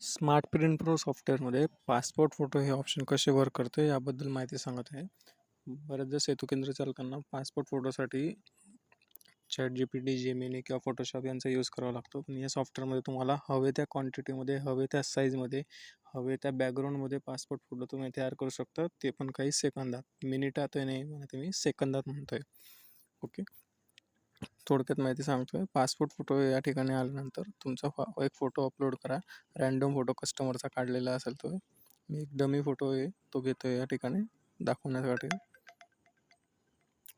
Smart print pro सॉफ्टवेअरमध्ये passport photo हे option कसे वर्क करते याबद्दल माहिती सांगत आहे. बऱ्याचदा सेतू केंद्र चालकांना पासपोर्ट फोटोसाठी ChatGPT, जेमिनी किंवा फोटोशॉप यांचा यूज करावा लागतो. पण या सॉफ्टवेअरमध्ये तुम्हाला हवे त्या क्वांटिटीमध्ये, हवे त्या साईजमध्ये, हवे त्या बॅकग्राऊंडमध्ये पासपोर्ट फोटो तुम्ही तयार करू शकता. ते पण काही सेकंदात. मिनिटात नाही म्हणते मी, सेकंदात म्हणतोय. ओके. थोडक्यात माहिती सांगतोय. पासपोर्ट फोटो या ठिकाणी आल्यानंतर तुमचा एक फोटो अपलोड करा. रँडम फोटो कस्टमरचा काढलेला असेल तो. मी एक डमी फोटो आहे तो घेतोय या ठिकाणी दाखवण्यासाठी.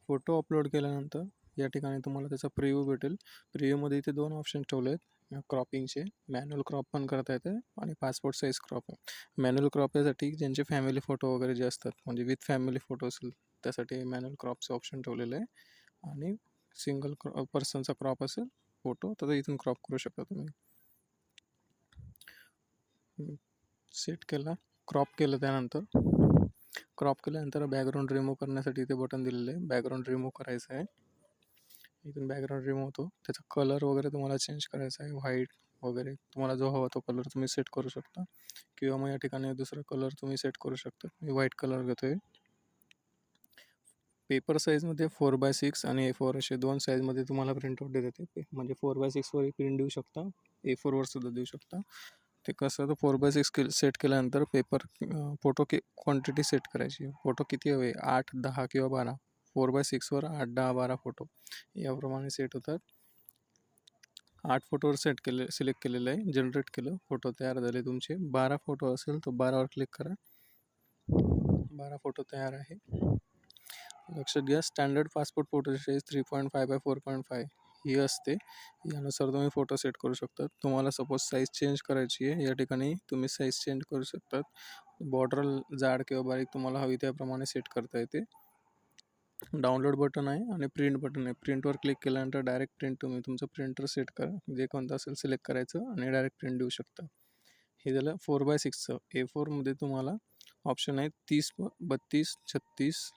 फोटो अपलोड केल्यानंतर या ठिकाणी तुम्हाला त्याचा प्रिव्ह्यू भेटेल. प्रिव्ह्यूमध्ये इथे 2 ऑप्शन ठेवले आहेत क्रॉपिंगचे. मॅन्युअल क्रॉप पण करता येते आणि passport size crop. Manual crop यासाठी ज्यांचे फॅमिली फोटो वगैरे जे असतात, म्हणजे विथ फॅमिली फोटो असेल त्यासाठी मॅन्युअल क्रॉपचं ऑप्शन ठेवलेलं आहे. आणि सिंगल पर्सनचा क्रॉप असेल फोटो तर इथून क्रॉप करू शकता तुम्ही. सेट केला, क्रॉप केलं. क्रॉप केल्यानंतर बॅकग्राऊंड रिमूव्ह करण्यासाठी इथे बटन दिलेलं आहे. बॅकग्राऊंड रिमूव्ह करायचं आहे. इथून बॅकग्राऊंड रिमूव्ह होतो. त्याचा कलर वगैरे तुम्हाला चेंज करायचा आहे. व्हाईट वगैरे तुम्हाला जो हवा तो कलर तुम्ही सेट करू शकता, किंवा मग या ठिकाणी दुसरा कलर तुम्ही सेट करू शकता. मी व्हाईट कलर घेतोय. पेपर साईजमध्ये 4x6 आणि A4 असे 2 साईजमध्ये तुम्हाला प्रिंटआउट देते. म्हणजे 4x6वर प्रिंट देऊ शकता, A4वर सुद्धा देऊ शकता. ते कसं, तर 4x6 सेट केल्यानंतर पेपर फोटो क्वांटिटी सेट करायची. फोटो किती हवे, 8, 10 किंवा 12. 4x6वर 8, 10, 12 फोटो याप्रमाणे सेट होतात. 8 फोटोवर सिलेक्ट केलेलं आहे. जनरेट केलं, फोटो तयार झाले तुमचे. 12 फोटो असेल तर 12वर क्लिक करा. 12 फोटो तयार आहे. लक्षात घ्या, standard passport photo size 3.5 by 4.5 ही असते. यानुसार तुम्ही फोटो सेट करू शकता. तुम्हाला सपोज साईज चेंज करायची आहे, या ठिकाणी तुम्ही साईज चेंज करू शकतात. बॉर्डर जाड किंवा बारीक तुम्हाला हवी त्याप्रमाणे सेट करता येते. डाउनलोड बटन आहे आणि प्रिंट बटन आहे. प्रिंटवर क्लिक केल्यानंतर डायरेक्ट प्रिंट तुम्ही तुमचं प्रिंटर सेट करा, जे कोणतं असेल सिलेक्ट करायचं आणि डायरेक्ट प्रिंट देऊ शकता. हे झालं 4x6चं. A4मध्ये तुम्हाला ऑप्शन आहे 30, 32, 36,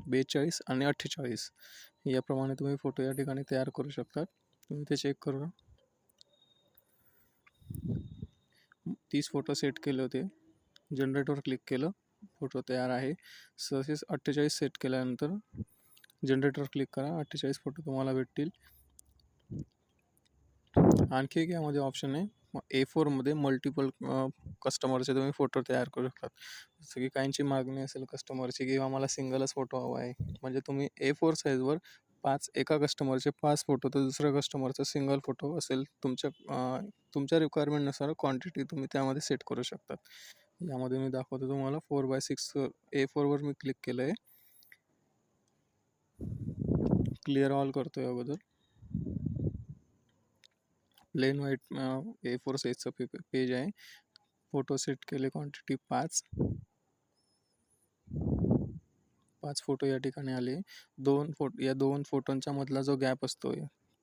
42 आणि 48. याप्रमाणे तुम्ही फोटो या ठिकाणी तयार करू शकता. तुम्ही ते चेक करू. 30 फोटो सेट केले होते. जनरेटवर क्लिक केलं, फोटो तयार आहे. तसेच 48 सेट केल्यानंतर जनरेटवर क्लिक करा. 48 फोटो तुम्हाला भेटतील. आणखी एक यामध्ये ऑप्शन आहे, A4मध्ये मल्टिपल कस्टमरचे तुम्ही फोटो तयार करू शकतात. जसं की काहींची मागणी असेल कस्टमरची, किंवा मला सिंगलच फोटो हवा आहे, म्हणजे तुम्ही A4 साईजवर एका कस्टमरचे 5 फोटो, तर दुसऱ्या कस्टमरचा सिंगल फोटो असेल, तुमच्या रिक्वायरमेंटनुसार क्वांटिटी तुम्ही त्यामध्ये सेट करू शकतात. यामध्ये मी दाखवतो तुम्हाला. 4x6 A4वर मी क्लिक केलं आहे. क्लिअर ऑल करतो आहे अगोदर. प्लेन व्हाईट A4 साईजचं पेज आहे. फोटो सेट केले, क्वांटिटी 5 फोटो या ठिकाणी आले. 2 फोटोंच्या मधला जो गॅप असतो,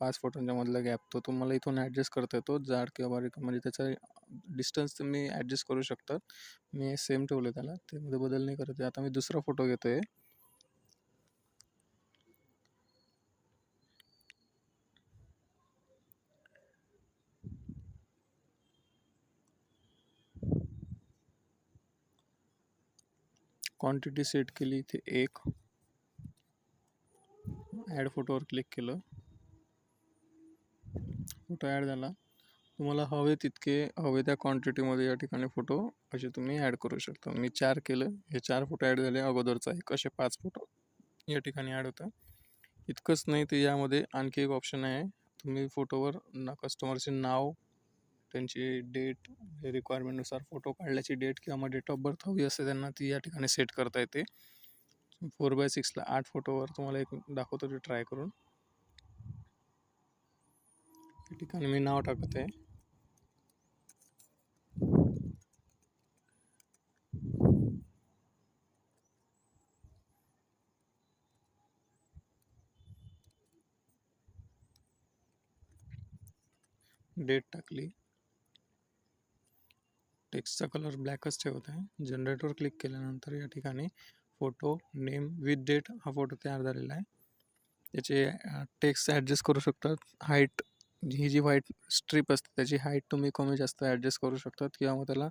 5 फोटोंच्या मधला गॅप, तो तुम्हाला इथून ॲडजस्ट करता येतो. जाड किंवा बारीक, म्हणजे त्याचा डिस्टन्स तुम्ही ॲडजस्ट करू शकतात. मी सेम ठेवलं त्याला, त्यामध्ये बदल नाही करत आहे. आता मी दुसरा फोटो घेतो आहे. क्वांटिटी सेट केली इथे 1. ॲड फोटोवर क्लिक केलं, फोटो ॲड झाला. तुम्हाला हवे त्या क्वांटिटीमध्ये या ठिकाणी फोटो असे तुम्ही ॲड करू शकता. मी 4 केलं, हे 4 फोटो ॲड झाले. अगोदरचा एक असे 5 फोटो या ठिकाणी ॲड होतात. इतकंच नाही, तर यामध्ये आणखी एक ऑप्शन आहे. तुम्ही फोटोवर कस्टमरचे नाव, त्यांची डेट, रिक्वायरमेंटनुसार फोटो काढल्याची डेट किंवा मग डेट ऑफ बर्थ हवी असते त्यांना, ती या ठिकाणी सेट करता येते. 4x6ला 8 फोटोवर तुम्हाला एक दाखवतो, ते ट्राय करून. या ठिकाणी मी नाव टाकत आहे. डेट टाकली. टेक्स्टचा कलर ब्लॅकच ठेवत आहे. जनरेटवर क्लिक केल्यानंतर या ठिकाणी फोटो नेम विथ डेट हा फोटो तयार झालेला आहे. याचे टेक्स्ट ॲडजस्ट करू शकतात. हाईट ही जी व्हाईट स्ट्रीप असते त्याची हाईट तुम्ही कमी जास्त ॲडजस्ट करू शकतात किंवा मग त्याला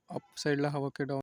अप साईडला हवं की डाऊन